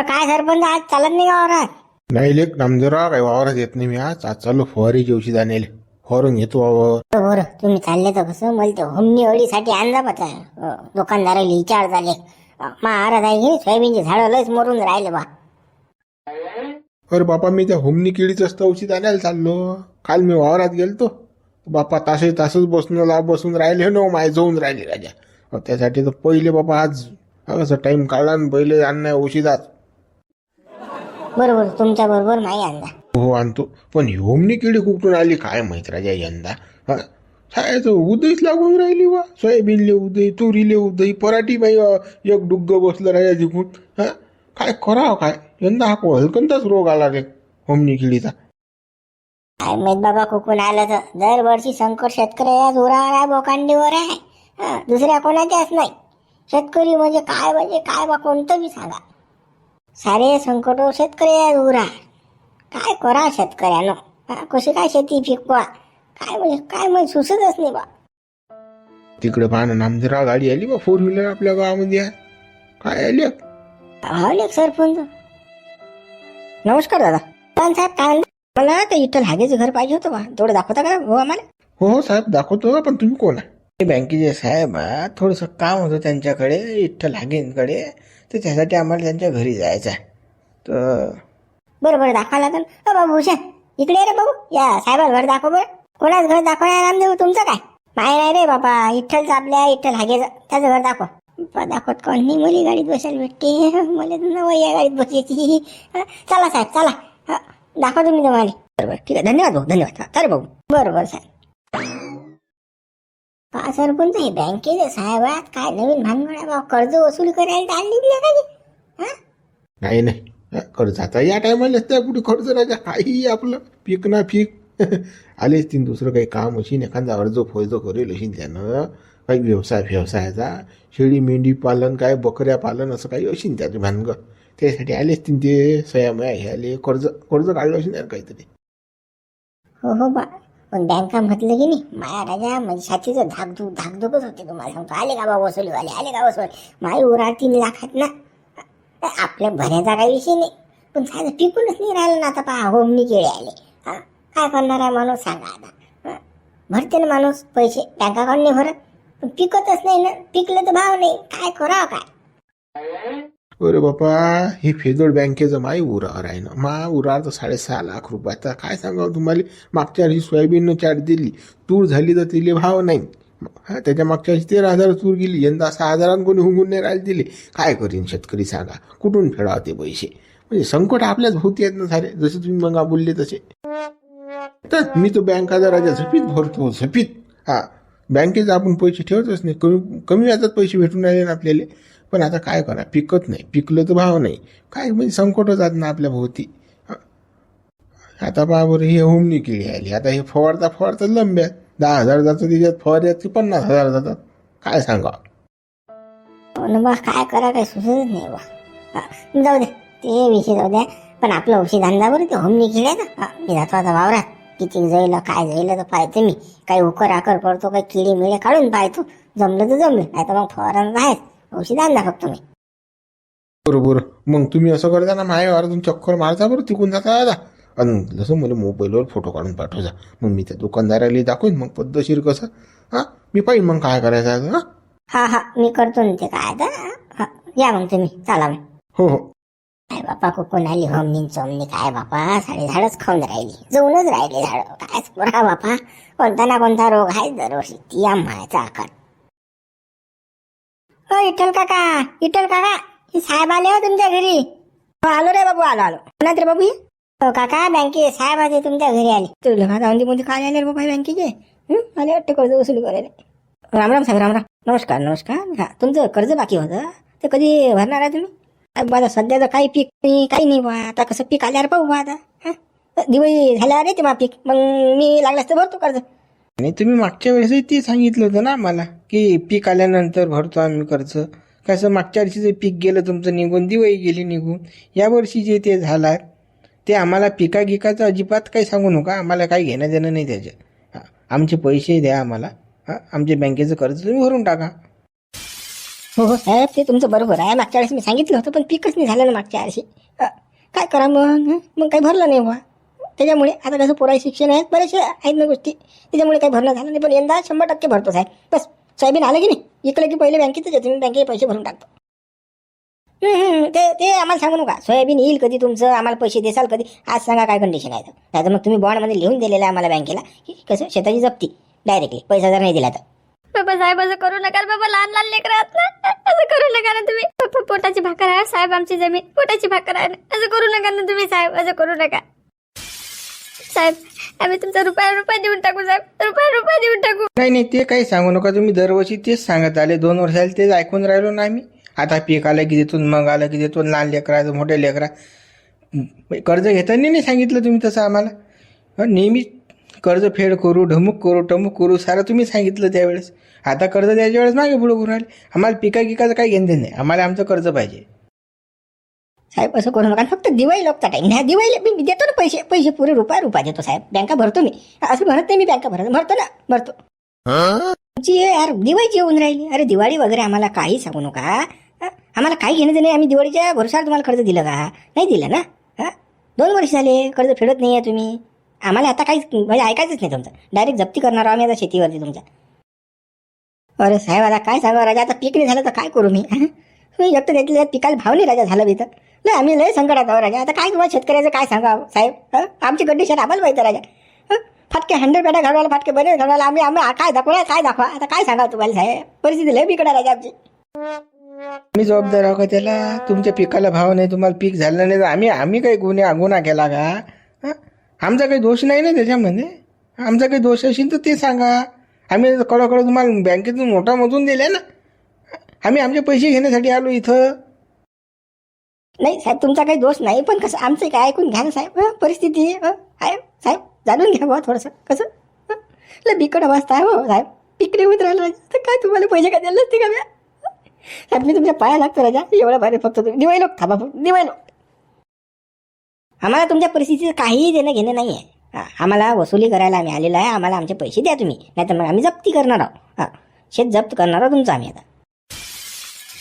काय सरपंच आज चालत नाही का वावरात? नाही लेख नामदेवराव काही वावरात येत नाही मी आज चाललो फवारीची औषध आणायला. फवारून घेतो वावर. बरं तुम्ही चालले तर कसं मला ते होमनी अळीसाठी आणला पता दुकानदाराला विचार झाले. महाराज आहे की सोयाबीनचे झाडं लयच मरून राहिले बा. अरे बापा मी त्या होमनी किडीच औषध आणायला चाललो. काल मी वावरात गेलतो बापा तासच बसून राहिले न माय जाऊन राहिले राजा. त्यासाठी तर पहिले बापा आज असं टाइम काढला आणि पहिले आणणार औषधात. बरोबर तुमच्या बरोबर नाही आणला. हो आणतो पण ही होमनी किडी कुठून आली काय माहित राजा यंदा. छायचं उदयच लागून राहिली वा. सोयाबीनले उदय, तुरीले उदय, पराठी बाई एक डुग्ग बसलं राजा जिंकून. काय करावं काय यंदा हा हलकंताच रोग आला रे होमनी किडीचा. काय माहित बाबा कुकून आलं तर. दरवर्षी संकट शेतकऱ्या जोरावर आहे, बोकांडीवर आहे. दुसऱ्या कोणाच्याच नाही. शेतकरी म्हणजे काय बा कोणतं बी सांगा. सारे संकट शेतकऱ्या जोरा. काय करा शेतकऱ्यानं. कशी काय शेती पिकवा काय म्हणजे सुचतच नाही बा. तिकडे पाहणं नामदेवराव गाडी आली बा 4 व्हीलर आपल्या गावामध्ये. काय आली आले सरपंच. नमस्कार दादा. पण साहेब काय मला ते विठ्ठल हागेचं घर पाहिजे होतं बा. थोडं दाखवता का हो आम्हाला? हो साहेब दाखवतो. पण तुम्ही कोण आहे? बँकेचे साहेब थोडंसं काम होतं त्यांच्याकडे विठ्ठल हागेंकडे. तर त्यासाठी आम्हाला त्यांच्या घरी जायचं आहे. तर बरं दाखवा लागेल. बाबू भूषण इकडे रे बाबू. या साहेबाला घर दाखव बरं. कोणाच घर दाखवणार रामदेव तुमचं काय? माय नाही रे बाबा. विठ्ठलचं आपल्या विठ्ठल हागेचं त्याचं घर दाखव. दाखवत कोण नाही. मुली गाडीत बसायला भेटते. मला नवया गाडीत बसायची. चला साहेब चला. दाखवा तुम्ही तुम्हाला. बरोबर ठीक आहे. धन्यवाद भाऊ धन्यवाद. चालेल भाऊ. बरोबर साहेब. का सरपंच हे बँकेचे साहेब आहेत काय नवीन भानगड आहे बा. कर्ज वसूल करायला चालली का? नाही कर्ज आता या टायमाला त्या कुठे खर्च राजा. काही आपलं पीक ना पीक आलेच तीन दुसरं काही काम अशी एखादा अर्ज फौज करेल अशी त्यानं. काही व्यवसायाचा शेळी मेंढी पालन काय बकऱ्या पालन असं काही अशी त्याची भानगड. त्यासाठी आलेच तीन ते सयामया हे आले कर्ज काढलं अशी नाही काहीतरी. हो बा. पण बँका म्हटलं की नाही माया राजा म्हणजे छातीचं धाकधूकच होते. तुम्हाला सांगतो. आले का बा वसुलीवाले आले का वसूल. माई उरा 3 लाखात ना. आपल्या भऱ्याचा काही विषय नाही. पण साधं पिकूनच नाही राहिलं ना. आता पहा होमनी केळे आले. काय करणार आहे माणूस सांगा आता. भरते ना माणूस पैसे बँका काढून नाही भरत. पण पिकतच नाही ना. पिकलं तर भाव नाही. काय करावं काय. अरे बापा हे फेदोड बँकेचं माई उरावर आहे ना. उरावर तर 6.5 लाख रुपयाचा काय सांगावं तुम्हाला. मागच्या वर्षी सोयाबीननं चाट दिली. तूर झाली तर तिले भाव नाही. त्याच्या मागच्या वर्षी 13,000 तूर गेली. यंदा 6,000 कोणी हुंगून नाही राहिले दिले. काय करीन शेतकरी सांगा. कुठून फेडावते पैसे. म्हणजे संकट आपल्याच भोवती आहेत ना सारे. जसे तुम्ही मग बोलले तसे. तर मी तो बँकाचा राजा झपीत भरतो झपीत. बँकेचा आपण पैसे ठेवतच नाही. कमी व्याजात पैसे भेटून राहिले ना आपल्याला. पण आता काय करा पिकत नाही. पिकलं तर भाव नाही. काय म्हणजे संकटच आहेत ना आपल्या भोवती. आता पहा बरं हे होमनी किडी आली. आता हे फवारता लंब्यात 10,000 जातं त्याच्यात फवाऱ्यात की 50,000 जातात. काय सांगा. बा काय करा काय सुचत नाही बा. जाऊ द्या ते विषय जाऊ द्या. पण आपलं औषध धंदा बरं ते होमनी किड्या ना. मी जातो आता वावरात. किती जाईल काय जाईल तर पाहतो मी. काही उकर आकर पडतो काही किडे मिळे काढून पाहतो. जमलं तर जमलं नाही तर मग फवारण आहेच. औषध आणला फक्त मी. बरोबर मग तुम्ही असं करता ना माझ्या वारातून चक्कर मारता बरं तिकून जाता दादा. आणि जसं मला मोबाईलवर फोटो काढून पाठवजा. मग मी त्या दुकानदाराला दाखवून मग पद्धतशीर कसं मी पाहिजे मग काय करायचं आहे. हा मी करतो ना ते काय आता. या मग तुम्ही चला मग. हो काय बापा कुकून आली होमनी चोमनी काय बापा. साडे झाडच खाऊन राहिली. जाऊनच राहिले झाड. काय बरा बापा. कोणता ना कोणता रोग आहे दरवर्षी. ती आम्हाचा आकार. विठ्ठल काका हे साहेब आले हो तुमच्या घरी. आलो रे बाबू आलो. कोणात रे बाबू हे? काका बँके साहेब आले तुमच्या घरी आले. तुला मध्ये काय आले रे बाबा बँकेचे. आले वाटते कर्ज वसूल करायला. राम साहेब राम. नमस्कार. तुमचं कर्ज बाकी होतं ते कधी भरणार आहे तुम्ही? आता सध्या तर काही पीक काही नाही बा. आता कसं पीक आल्यावर पाहू बा. आता दिवाळी झाल्यावर येते बा पीक. मग मी लागलास तर भरतो कर्ज. आणि तुम्ही मागच्या वेळेसही ते सांगितलं होतं ना आम्हाला की पीक आल्यानंतर भरतो आम्ही कर्ज. कसं मागच्या वर्षीचं पीक गेलं तुमचं निघून. दिवाळी गेली निघून. या वर्षी जे ते झालं ते आम्हाला पिकागिकाचं अजिबात काही सांगू नका. आम्हाला काही घेणं देणं नाही त्याच्या. आमचे पैसे द्या आम्हाला. आमच्या बँकेचं कर्ज तुम्ही भरून टाका. हो हो साहेब, ते तुमचं बरोबर आहे. मागच्या वेळेस मी सांगितलं होतं पण पीकच नाही झालं ना मागच्या वर्षी. काय करा मग? मग काही भरलं नाही बुवा. त्याच्यामुळे आता कसं पोराचे शिक्षण आहेत, बरेचसे आहेत ना गोष्टी, त्याच्यामुळे काही भरणं झालं नाही. पण यंदा 100% भरतो साहेब. बस सोयाबीन आलं की नाही, इकडे की पहिले बँकेतच येतो मी, बँकेचे पैसे भरून टाकतो. ते आम्हाला सांगू नका. सोयाबीन येईल कधी तुमचं, आम्हाला पैसे देसाल कधी, आज सांगा काय कंडिशन आहे. नाही तर मग तुम्ही बॉन्डमध्ये लिहून दिलेलं आहे आम्हाला बँकेला की कसं शेताची जप्ती डायरेक्टली, पैसा जर नाही दिला तर. बाबा साहेब असं करू नका बाबा, लहान लहान लेकर आहात ना, असं करू नका ना तुम्ही. पोटाची भाकर आहे साहेब, आमची जमीन पोटाची भाकर आहे ना, असं करू नका ना तुम्ही साहेब, असं करू नका साहेब. आम्ही तुमचा रुपया देऊन टाकू साहेब, रुपया देऊन टाकू. नाही ते काही सांगू नका तुम्ही. दरवर्षी तेच सांगत आले, 2 वर्ष झाले तेच ऐकून राहिलो ना आम्ही. आता पीक आलं की देतो, मग आलं की देतो. लहान लेकरा मोठ्या लेकरा कर्ज घेताना नाही सांगितलं तुम्ही तसं आम्हाला. नेहमी कर्ज फेड करू, ढमुक करू सारं तुम्ही सांगितलं त्यावेळेस. आता कर्ज द्यायच्या वेळेस मागे पुढे करून राहिले. आम्हाला पिकाचं काही घेणं नाही, आम्हाला आमचं कर्ज पाहिजे. साहेब असं करू नका. फक्त दिवाळी लोकचा टाईम नाही, दिवाळीला मी देतो ना पैसे पुरे रुपया देतो साहेब. बँका भरतो मी, असं म्हणत नाही मी बँका भरतो. तुमची यार दिवाळीची येऊन राहिली. अरे दिवाळी वगैरे आम्हाला काही सांगू नका. आम्हाला काही घेणं नाही. आम्ही दिवाळीच्या भरोशावर तुम्हाला कर्ज दिलं का? नाही दिलं ना. 2 वर्ष झाले कर्ज फेडत नाही आहे तुम्ही. आम्हाला आता काहीच म्हणजे ऐकायचंच नाही तुमचं. डायरेक्ट जप्ती करणार आम्ही आता शेतीवरती तुमच्या. अरे साहेब आता काय सांगा राजा, आता पीक नाही झालं तर काय करू मी? एकटं त्यातल्या पिकाला भाव नाही राजा झाला बी तर. नाही आम्ही लय संकटात आहो राजा. आता काय तुम्हाला शेतकऱ्याचं काय सांगा साहेब? आमची कंडिशन आम्हाला माहिती राजा. फाटके 100 पेटा घडवायला, फाटके बरे घडवायला आम्ही काय दाखवा आता काय सांगा तुम्हाला साहेब? परिस्थिती लय बिकडा राजा आमची. आम्ही जबाबदार आहो का त्याला? तुमच्या पिकाला भाव नाही, तुम्हाला पीक झालं नाही तर आम्ही काही गुन्हा केला का? आमचा काही दोष नाही ना त्याच्यामध्ये. आमचा काही दोष असेल तर ते सांगा. आम्ही कडकडं तुम्हाला बँकेतून नोटामधून दिल्या ना. आम्ही आमचे पैसे घेण्यासाठी आलो इथं. नाही साहेब तुमचा काही दोष नाही, पण कसं आमचं काय ऐकून घ्या ना साहेब. परिस्थिती आहे साहेब, जाणून घ्या बा थोडंसं. कसं लय बिकट अवस्था आहे हो साहेब. पिकले होत राहिलं तर काय तुम्हाला पैसे काय द्यायला नसते का म्या? साहेब मी तुमच्या पाया लागतो राजा. एवढं भारी फक्त तुम्ही दिवाळी लोक थांबा, फक्त दिवाळी लोक. आम्हाला तुमच्या परिस्थितीचं काहीही देणं घेणं नाही आहे. आम्हाला वसुली करायला आम्ही आलेलो आहे. आम्हाला आमचे पैसे द्या तुम्ही, नाही तर मग आम्ही जप्ती करणार आहोत. शेत जप्त करणार आहोत तुमचं आम्ही आता.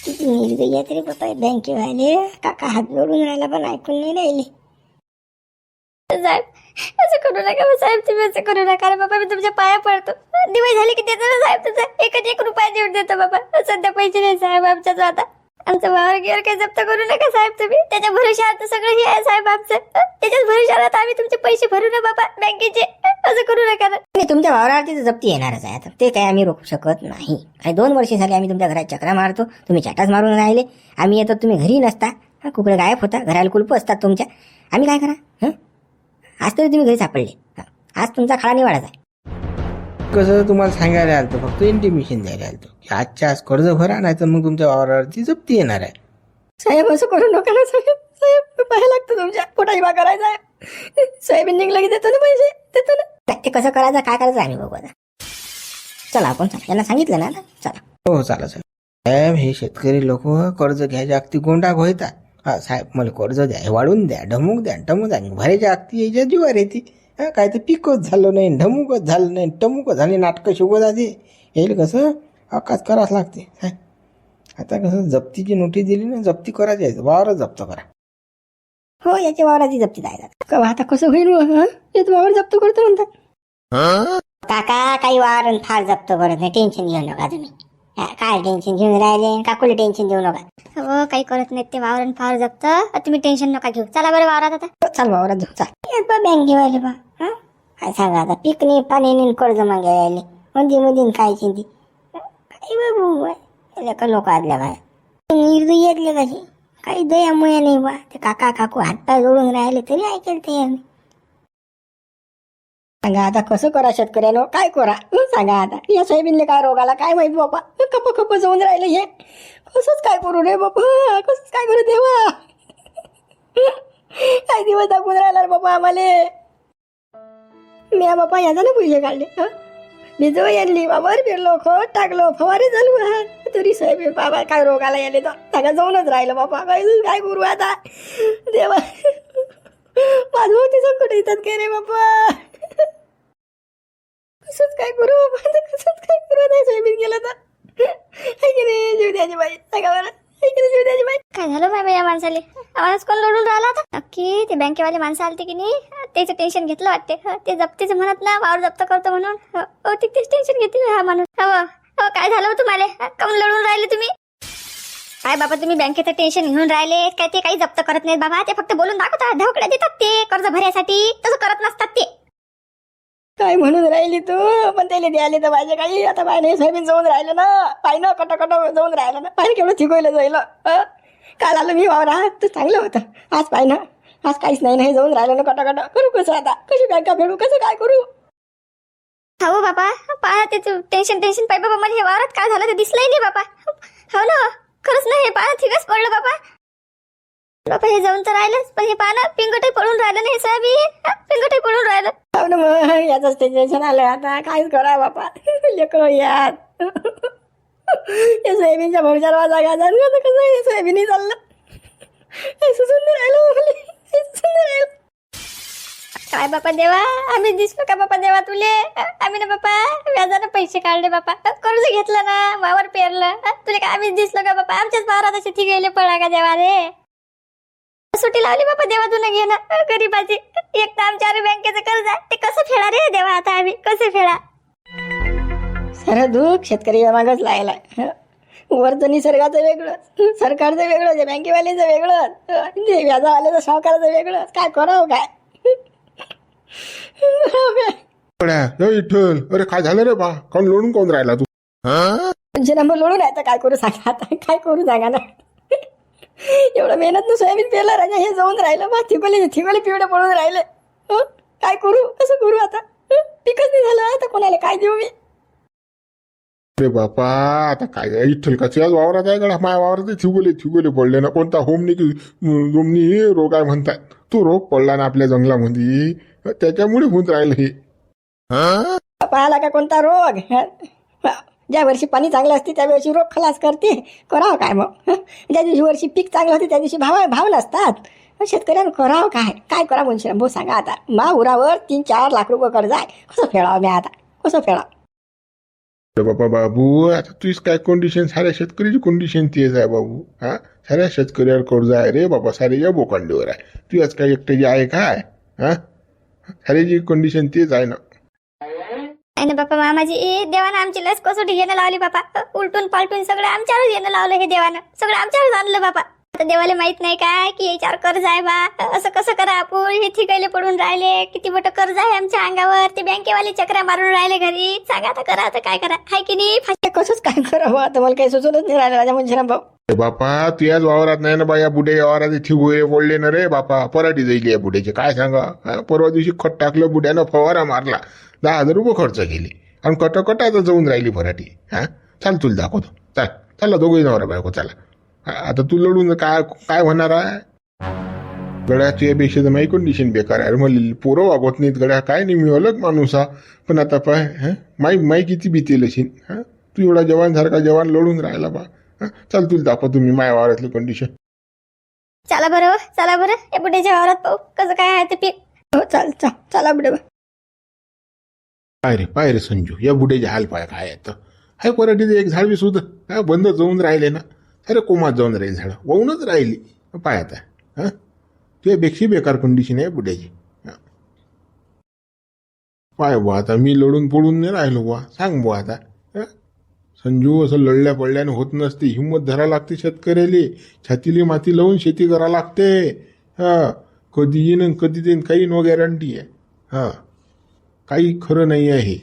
किती निर्दयी आहेत रे बाबा बँकेवाले. काका हात जोडून राहिला पण ऐकून नाही राहिले. साहेब असं करू नका साहेब, तुम्ही असं करू नका रे बाबा. मी तुमच्या पाया पडतो. दिवाळी झाली की देतो ना साहेब तुमचा. 1 रुपया देऊन देतो बाबा. सध्या पैसे नाही साहेब आमच्याच आता. आमचं वावर गिवर काही जप्त करू नका साहेब तुम्ही. त्याच्या भरोशावर तर सगळं हे आहे साहेब आमचं. त्याच्याच भरोशावर आम्ही तुमचे पैसे भरू ना बाबा बँकेचे. असं करू नका ना. नाही तुमच्या वावरावरती जप्ती येणारच आहे आता. ते काही आम्ही रोखू शकत नाही. काही 2 वर्ष झाले आम्ही तुमच्या घरात चक्रा मारतो, तुम्ही चाटाच मारून राहिले. आम्ही येतो तुम्ही घरी नसता. कुकडे गायब होता, घराला कुलप असतात तुमच्या. आम्ही काय करा? आज तरी तुम्ही घरी सापडले. आज तुमचा खाडा निवाडाच आहे. कसं तुम्हाला सांगायला आलतो, फक्त इंटिमेशन द्यायला आलतो की आजच्या आज कर्ज भरा, नाही तर मग तुमच्या वावरावरती जप्ती येणार आहे. साहेब असं करू नका ना साहेब. साहेब पाहायला लागतं तुमच्या पोटाची बा करायचा आहे. सोयाबीन निघलं की देतो ना पैसे, देतो ना. ते कसं करायचं काय करायचं आम्ही बघू आता. चला आपण चला, यांना सांगितलं ना आता. चला हो चालेल साहेब. हे शेतकरी लोक कर्ज घ्यायच्या अगदी गोंडाग होता. साहेब मला कर्ज द्या, वाढून द्या, ढमुक द्या, भरायच्या अगदी याच्या जीवार येते. काय तर पिकच झालं नाही, ढमुकच झालं नाही, टमुकच झाली, नाटकं शिकवत आधी येईल कसं अकाच करावंच लागते. आता कसं जप्तीची नोटीस दिली ना, जप्ती करायची आहे, वावरच जप्त करा. हो याच्या वावराची जप्ती जायला. आता कसं होईल? याचं वावर जप्त करतो म्हणतात. काका काही वारण फार जप्त करत नाही. टेन्शन घेऊ नका तुम्ही. काय टेन्शन घेऊन राहिले? काकुले टेन्शन देऊ नका. हो काही करत नाहीत ते वावरण फार जप्त. तुम्ही टेन्शन नका घेऊ. चला बरं वावरात आता. चाल वावरात जाऊ चाल. बँकेवाले बा काय सांगा आता. पिकणे पाणी कर्ज मागायला मधीन काय चिंती काही बाबू लोक आदल्या बाय निर्दयी येतले कशी. काही दयामुळे नाही बा. ते काका काकू हातपाय जोडून राहिले तरी ऐकेल ते आम्ही. सांगा आता कसं करा शेतकऱ्यानं, काय करा सांगा आता. या सोयाबीनले काय रोग आला काय माहित बाबा. खप जाऊन राहिलं हे. कसंच काय करू रे बाबा, कसंच काय करू देवा. काय दिवस दाखवून राहिला बाबा आम्हाला. मी बाबा याचा ना पैसे काढले. भिजव आणली वावर फिरलो, खत टाकलो, फवारे चालू तरी सोयाबीन बाबा काय रोग आला याले तर सगळं जाऊनच राहिलं बाबा. काय करू आता देवा. माझं तिचं कुठे येतात काय रे बाबा. कसंच काय करू बाबा, कसंच काय करू. नाही सोयाबीन गेलं तर की नाही जीव द्या. द्यायची बाई, सांगा बरं, कधी जीव द्यायची बाई. काय झालं माय या माणसाले? आवाज कोण लोडून राहिला आता? नक्की ते बँकेवाले माणसं आलते की नाही, त्याचं टेन्शन घेतलं वाटते. ते जप्तीचं म्हणत ना, वावर जप्त करतो म्हणून. तेच टेन्शन घेते हा माणूस. काय झालं हो तुम्हाला? काऊन लढून राहिले तुम्ही? काय बाबा तुम्ही बँकेचं टेन्शन घेऊन राहिले काय? ते काही जप्त करत नाहीत बाबा, ते फक्त बोलून दाखवतात, ढवकड्या देतात ते कर्ज भरण्यासाठी, तसं करत नसतात ते. काय म्हणून राहिली तू? पण त्याला द्यायला तर पाहिजे काही. आता पाहिजे सोयाबीन जाऊन राहिलं ना, पाहिलं कट जाऊन राहिलं ना, पाहिजे केवढं चिकवलं जाईल. काल आलं मी वावरा, तू चांगलं होतं. आज पाहिजे, आज काहीच नाही ना, हे जाऊन राहिलं ना कट करू कसं आता? कशी बँका फेडू, कसं काय करू? हो बाबा, पहा ते टेन्शन पाहिजे बाबा. मला हे वावरात काय झालं ते दिसलंही नाही बाबा. हो ना, खरंच नाही, हे पाहा थिगच पडलं बाबा. बाबा हे जाऊन तर राहिलंच, पण हे पाहा पिंगटही पडून राहिलं नाही साहेब, पिंगटही पडून राहिलं. हो ना, मग याचंच टेन्शन आलं आता. काहीच करा बापा, लेकरं यात. या सोयाबीनच्या भविष्यावर वाजा गाजा कसं हे सोयाबीनही चाललं. सुंदर राहिलं, सुंदर राहिलं. काय बापा देवा, आम्ही दिसलो का बापा देवा तुले? आम्ही ना बापा व्याजानं पैसे काढले बापा, कर्ज घेतलं ना, वावर पेरलं. तुले काय आम्ही दिसलो का बापा? आमच्याच वावरात असे ती गेले पडा का देवा रे? सुट्टी लावली बापा देवा तुला घे ना गरीबाची. एक तर आमच्या बँकेचं कर्ज आहे, ते कसं फेडा रे देवा? आता आम्ही कसे फेडा? सारं दुःख शेतकरी मागच लायलाय. वरचं निसर्गाचं वेगळं, सरकारचं वेगळं, जे बँकेवाल्याचं वेगळं, जे व्याजावाल्याचं सावकाराचं वेगळं. काय करावं काय? विठ्ठल, अरे काय झालं रे बा? काऊन लोडून कोण राहिला तू? तुमचे नंबर लोडून आहे तर काय करू सांगा आता? काय करू सांगा ना? एवढं मेहनत न सोयाबीन पेरला राजा, हे जाऊन राहिलं बा. थिगोले पिवडे पडून राहिले. काय करू, कसं करू आता? पिकच नाही झालं, आता कोणाला काय देऊ मी? अरे बापा, आता काय विठ्ठल का तुझ्याच वावरात आहे गडा? माझ्या वावरात थिगोले पडले ना. कोणता जोमनी रोग आहे म्हणतात. तो रोग पडला ना आपल्या जंगलामध्ये, त्याच्यामुळे होत राहिलं हे. पाहाला का कोणता रोग? ज्या वर्षी पाणी चांगलं असते त्या वर्षी रोग खलास करते. करावं काय मग? ज्या दिवशी वर्षी पीक चांगलं होते त्या दिवशी भाव नसतात. शेतकऱ्यांना करावं काय करा मुंशीराम भाऊ सांगा आता? मा उरावर 3-4 लाख रुपये कर्ज आहे, कसं फेडावं मी आता? कसं फेडावं? बाबा बाबू, आता तुझीच काय कंडिशन? साऱ्या शेतकऱ्याची कंडिशन तीच आहे बाबू. साऱ्या शेतकऱ्यावर कर्ज आहे रे बाबा, साऱ्याच्या बोकांडीवर आहे. तुझ्याच काय एकट्याची आहे काय? साऱ्याची कंडिशन तीच आहे ना. नाही ना बापा, मामाजी देवानं आमची लस कसोटी घेणं लावली बापा. उलटून पालटून सगळं आमच्यावर येणं लावलं हे देवानं. सगळं आमच्यावर आणलं बापा. आता देवाला माहित नाही काय की याच्यावर कर्ज आहे बा, असं कसं करा आपण? हे ठिकायले पडून राहिले, किती मोठं कर्ज आहे आमच्या अंगावर. ते बँकेवाले चक्रा मारून राहिले घरी. सांगा आता करा, आता काय करा? हाय की नाही? कसंच काय करावं आता? मला काही सुचवलंच नाही राहिलं राजा मुंशीराम भाऊ. बापा तुझ्याच वावरात नाही ना बा, या बुड्या वावरात थिगोळे पडले ना रे बापा. पराठी जाईल या बुड्याचे, काय सांगा? परवा दिवशी खत टाकलं, बुड्यानं फवारा मारला, 10,000 रुपये खर्च केले, आणि कटाकटा जाऊन राहिली पराठी. चाल तुला दाखवतो, चला दोघे नवरा बायको चला. आता तू लढून काय होणार आहे? गड्या तुझ्यापेक्षा तर माझी कंडिशन बेकार आहे. मला पोरं वागवत नाहीत गड्या, काय नाही, मी अलग माणूस हा. पण आता पाय माई किती भीती लशीन. तू एवढा जवान लढून राहिला बा. चल तुला दाखवतो मी माझ्या वावरातली कंडिशन. चला बरं या बुड्याच्या वावरात पाहू कसं काय आहे ते पीक. हो चला बुडे. पाय रे संजू, या बुड्याचे हाल पाय काय आहेत. हाय पराठीचं एक झाड बी सुद्धा बंद जाऊन राहिले ना. अरे कोमात जाऊन राहील झाड, वाहूनच राहिली. पाय आता तुझ्यापेक्षा बेकार कंडिशन आहे बुड्याची. पाय बुवा, आता मी लढून पडून नाही राहिलो बुवा. सांग बुवा आता. संजू, असं लढल्या पडल्याने होत नसते. हिंमत धरा लागते शेतकऱ्याला. छातीली माती लावून शेती करा लागते. कधी येईन कधी देईन काही नो गॅरंटी आहे. काही खरं नाही आहे.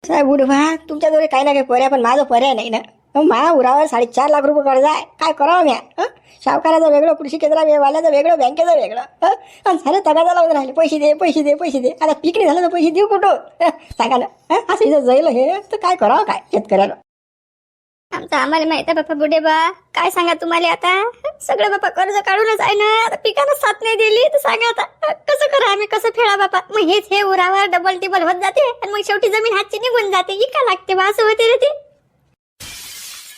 साहेब बुडवा, तुमच्याजवळ काही ना काही पर्याय, पण माझं पर्याय नाही ना. माझ्या उरावर 4.5 लाख रुपये कर्ज आहे. काय करावं म्या? सावकाराचं वेगळं, कृषी केंद्रावाल्याचं वेगळं, बँकेचं वेगळं, आणि सारे तगादा लावून राहिले. पैसे दे. आता पीक नाही झालं तर पैसे देऊ कुठं? सांगा ना. असं इथं जाईल हे, तर काय करावं काय शेतकऱ्याला? आमचं आम्हाला माहित आहे बापा बुडे बा. काय सांगा तुम्हाला आता? सगळं बापा कर्ज काढूनच आहे ना. आता पिकानं साथ नाही दिली तर सांगा आता कसं करा आम्ही, कसं फेडा बापा? मग हेच हे उरावर डबल टिबल होत जाते, आणि मग शेवटी जमीन हातची निघून जाते. इका लागते बा, असं होते रे ते.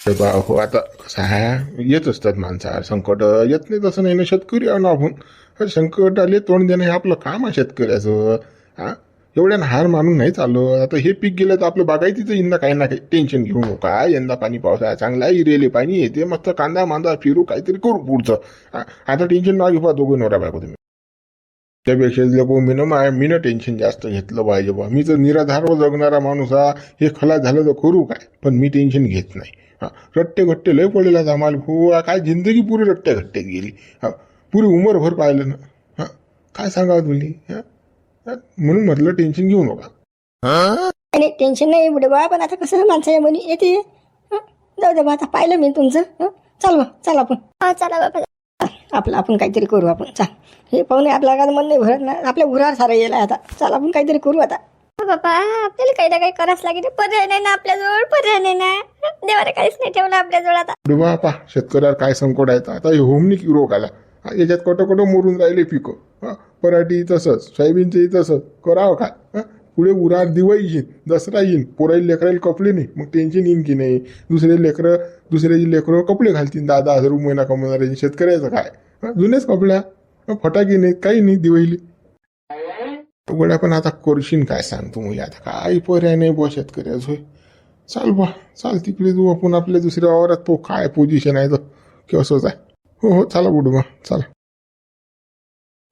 हो, आता कसं आहे, येत असतात माणसावर संकट. येत नाही तसं नाही ना. शेतकरी आहो ना आपण. संकट आले तोंड देणं हे आपलं काम आहे शेतकऱ्याचं. एवढ्या हार मानून नाही चाललं. आता हे पीक गेलं तर आपलं बागायतीचं यंदा काही ना काही टेन्शन घेऊ नका. यंदा पाणी पावसाळा चांगला इरेले पाणी येते, मस्त कांदा मांदा फिरू काहीतरी करू पुढचं. आता टेन्शन ना घेऊ दोघं नवरा बायको तुम्ही. त्यापेक्षा लोक मीनं टेन्शन जास्त घेतलं पाहिजे बा. मी तर निराधारवर जगणारा माणूस हा. हे खलास झालं तर करू काय, पण मी टेन्शन घेत नाही. रट्टे घट्टे लय पडलेला आम्हाला हो. काय जिंदगी पुरी रट्टे घट्टेत गेली. पुरी उमरभर पाहिलं ना. काय सांगा तुम्ही. म्हणून म्हटलं टेन्शन घेऊ नका. आणि टेन्शन नाही बुडे बा, पण आता कसं माणसाच्या मनी येते. जाऊ दे बा, आता पाहिलं मी तुमचं. चल बा, चल आपण. चला बाबा. आपलं आपण काहीतरी करू आपण. चाल, हे पाहुणे आपल्या का मन नाही भरत ना. आपल्या उरावर सारं येईल आता. चल आपण काहीतरी करू आता. बाबा आपल्याला काही ना काही करावंच लागेल. पर्याय नाही ना आपल्याजवळ, पर्याय नाही ना. देवाने काहीच नाही ठेवलं आपल्याजवळ आता. बापा शेतकऱ्यावर काय संकट आहे. आता हे होमनिक रोग आला. याच्यात कटोकटो मोरून राहिले पिकं. पराठी तसंच, सोयाबीनचंही तसंच. करावं काय. पुढे उरार दिवाळी येईन, दसरा येईन, पोराईला लेकरायला कपडे नाही, मग टेन्शन येईन की नाही. दुसऱ्याची लेकरं कपडे घालतील 10,000 रुपये महिना कमवणारे. शेतकऱ्याचं काय. जुनेच कपड्या, फटाके नाहीत, काही नाही दिवाळीले. उघड्या पण आता करशील काय सांगतो मग. आता काही पर्याय नाही बुवा शेतकऱ्याच. होय चाल बा, चाल तिकडे तू आपण आपल्या दुसऱ्या वावरात पो. काय पोझिशन आहे तर की असंच आहे. हो चला बुडू बा, चला.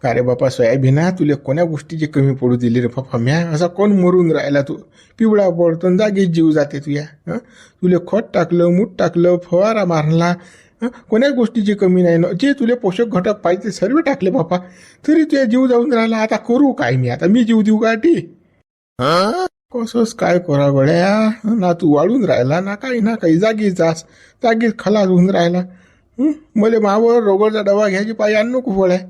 का रे बापा सोयाबीना, तुला कोण्या गोष्टीची कमी पडू दिली रे बापा. म्या असा कोण मरून राहिला तू. पिवळा पडतो जागीच जीव जाते तुया. तुला खत टाकलं, मूठ टाकलं, फवारा मारला, कोण्या गोष्टीची कमी नाही ना. जे तुला पोषक घटक पाहिजे सर्व टाकले बापा, तरी तुझ्या जीव जाऊन राहिला. आता करू काय मी. आता मी जीव देऊ गाठी. कसंच काय करा गड्या. ना तू वाढून राहिला ना काही ना काही. जागीच जागीच खलास होऊन राहिला. मला मावर रोगरचा डबा घ्यायची पायी आणू नको पडाय.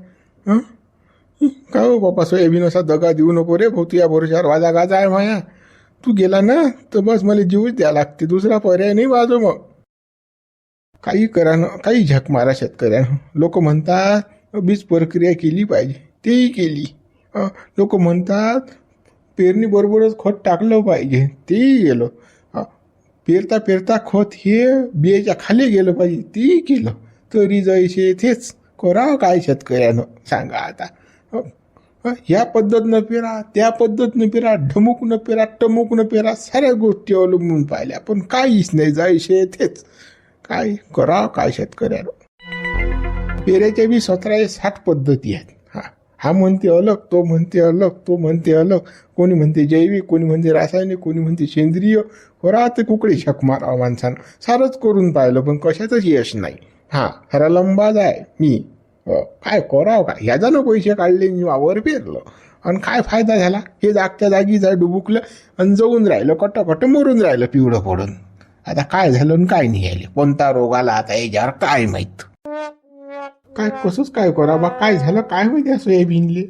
का हो बापा सोयाबीन असा दगा देऊ नको रे भाऊ. तुझ्या भरोशावर वाजा गाजा आहे माया. तू गेला ना तर बस मला जीवच द्या लागते. दुसरा पर्याय नाही माझं. मग काही करा ना, काही झक मारा शेतकऱ्यानं. लोक म्हणतात बीज प्रक्रिया केली पाहिजे, तेही केली. लोक म्हणतात पेरणी बरोबरच खत टाकलं पाहिजे, तेही गेलं. पेरता खत हे बियाच्या खाली गेलं पाहिजे, तेही केलं. तरी जैसे तेच करावं काय शेतकऱ्यानं सांगा आता. ह्या पद्धतनं पेरा, त्या पद्धतनं पेरा, ढमुकनं पेरा, टमुकनं पेरा, साऱ्या गोष्टी अवलंबून पाहिल्या, पण काहीच नाही. जैसे तेच. काय करावं काय शेतकऱ्यानं. पेऱ्याच्या बी 17-60 पद्धती आहेत. हा म्हणते अलग, तो म्हणते अलग, तो म्हणते अलग. कोणी म्हणते जैविक, कोणी म्हणते रासायनिक, कोणी म्हणते सेंद्रिय. करा तर कुकडे झक मारावं माणसानं. सारंच करून पाहिलं पण कशातच यश नाही. खरा लंबाज आहे मी. काय करावं काय. ह्याच्यानं पैसे काढले, वावर पेरलं आणि काय फायदा झाला. हे जागच्या जागी डुबुकलं आणि जळून राहिलं, कटकट मरून राहिलं पिवळं पडून. आता काय झालं आणि काय नाही आले. कोणता रोग आला आता याच्यावर काय माहित. काय कसंच काय करा बा. काय झालं काय माहिती या सोयाबीनले.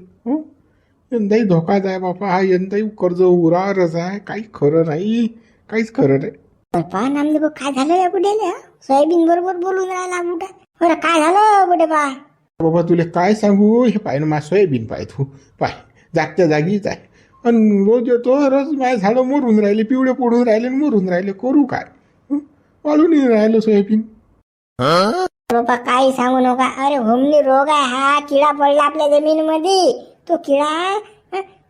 यंदाही धोकाच आहे बापा. हा यंदाही कर्ज उरावरच आहे. काही खरं नाही, काहीच खरं नाही. पहा नामदेव काय झालं या बुड्याला. सोयाबीन बरोबर बोलून राहिला बुड्या. बरं काय झालं बुडे बा. बाबा तुला काय सांगू. हे पाय ना मा सोयाबीन पाय तू पाय जागच्या जागीच आहे. आणि रोज येतो रोज माझे झाडं मरून राहिले, पिवळे पडून राहिले, मरून राहिले. करू काय. वाळून राहिलं सोयाबीन. बाबा काही सांगू नका. अरे होमनी रोग आहे हा. किडा पडला आपल्या जमीनमध्ये. तो किडा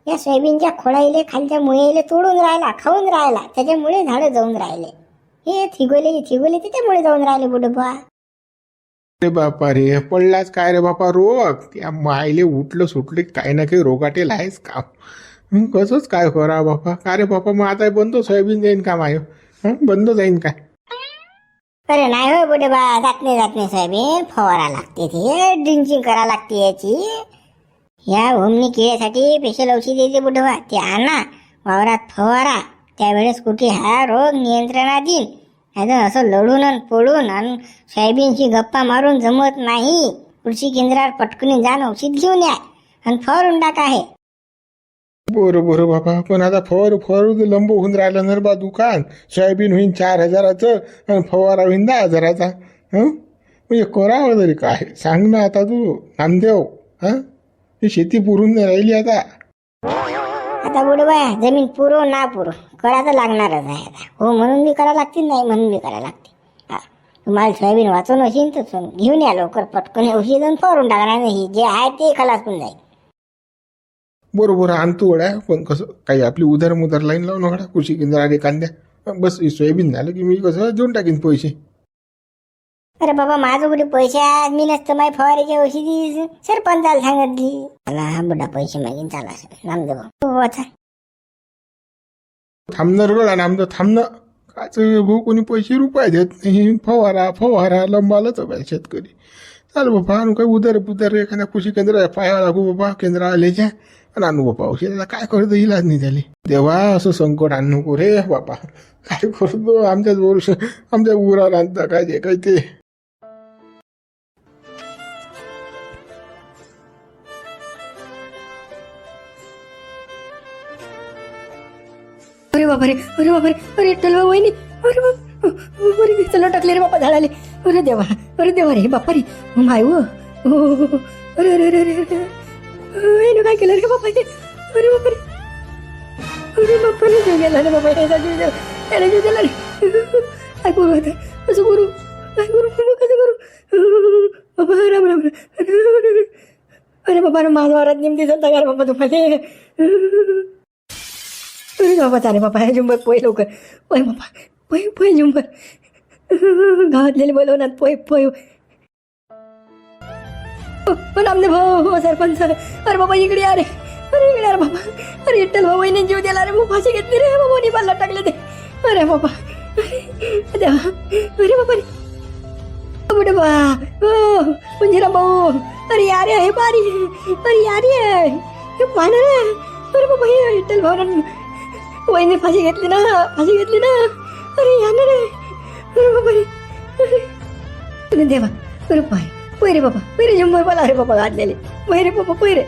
या सोयाबीनच्या खोडाईले खालच्या मुळेले तोडून राहिला, खाऊन राहिला. त्याच्यामुळे झाडं जाऊन राहिले. हे थिगोले त्याच्यामुळे जाऊन राहिले बुडे बा. अरे बापा रे, पडलाच काय रे बापा रोग. त्या मायले उठलं सुटले काही ना काही रोगाटेल आहेच का. कसंच काय करा बापा. का रे बापा मग आता बंद सोयाबीन जाईन का माय. बंद जाईन काय. अरे नाही हो बुडे बा. जात नाही सोयाबीन. फवारा लागते, ते ड्रिंचिंग करा लागते याची. या होमनी किड्यासाठी स्पेशल औषध येते बुडे बा. ते आणा वावरात फवारा. त्यावेळेस कुठे हा रोग नियंत्रणात येईल. असं लढून आणि पळून आणि सोयाबीनची गप्पा मारून जमत नाही. कृषी केंद्रावर पटकन जाण औषध घेऊन या आणि फवारून टाका. आहे बरं बाबा. पण आता फवारू लंब होऊन राहिलं ना बा दुकान. सोयाबीन होईन 4,000चं आणि फवारा होईन 10,000चा. म्हणजे करावं तरी काय सांग ना आता तू नामदेव. ही शेती पुरून नाही राहिली आता. आता बुडवा जमीन पुरो ना पुरो करा तर लागणारच आहे आता. हो म्हणून मी करा लागते, नाही म्हणून मी करा लागते. तुम्हाला सोयाबीन वाचून असेल तर घेऊन या लवकर पटकन औषध फवारून टाकणार नाही. जे आहे ते खलास पण जाईल. बरोबर आणतो गड्या, पण कसं काही आपली उधार मुधार लाईन लावून गड्या कृषी केंद्राला कांद्या, बस हे सोयाबीन झालं की मी कसं देऊन टाकीन पैसे. अरे बाबा माझं कुठे पैसे आहेत, मी नसतं माझी फवारीची औषधी सरपंचाला सांगितली. मला हा बुडा पैसे मागीन, चाला नामदेव हो आता. थांबणार गड आणि आमचं थांबणं काच भाऊ, कोणी पैसे रुपये देत नाही. फवारा लंबालच बाय शेतकरी. चाल बाबा आणू काय उधार पुधार एखाद्या कृषी केंद्र पाया लागू बाबा, केंद्र आलेच्या आणि आणू बाबा औषधाला काय करतो, इलाज नाही झाले. देवा असं संकट आणू नको रे बाबा, काय करतो आमच्याच वर्ष आमच्या उराला आणता काय जे काय ते. अरे बापरे, अरे बापरे, अरे टलवा वहिनी, अरे बाप, अरे चला टाकले रे बापा झाडाले. अरे देवा रे बापा रे, माय व, अरे अरे अरे अरे अरे काय केलं रे बापा, अरे बापरे, अरे बापा रे जीव गेला रे बाबा, याचा जीव गेला रे. काय करू आता, कसं करू, काय करू, कसं करू बाबा, राम राम. अरे बाबा माझा वारात नेमकी होता का रे बाबा तुम्हाला. अरे बाबा चाले बाबा, झुंबर पोय लवकर, पोय बाबा, पोय झुंबर, गावातलेले बोलवणार पोय. नामदेव भाऊ, हो सरपंच, अरे बाबा इकडे अरे बाबा, अरे इट्टल भाऊ वहिनी जीव दिला रे, भाऊ फाशी घेतली रे बाबा, निपालला टाकले ते. अरे बाबा देवा, अरे बाबा रे बा, हो मंजिरा भाऊ, अरे यार हे बारी, अरे यार हे पाहणं रे. अरे बाबा हे इट्टल भाऊ वहिनी फाशी घेतली ना. अरे या ना रे, अरे बाबा रे, अरे देवा, अरे पाय रे बाबा, रे झुंबर मला, अरे बाबा घातलेले, रे बाबा रे.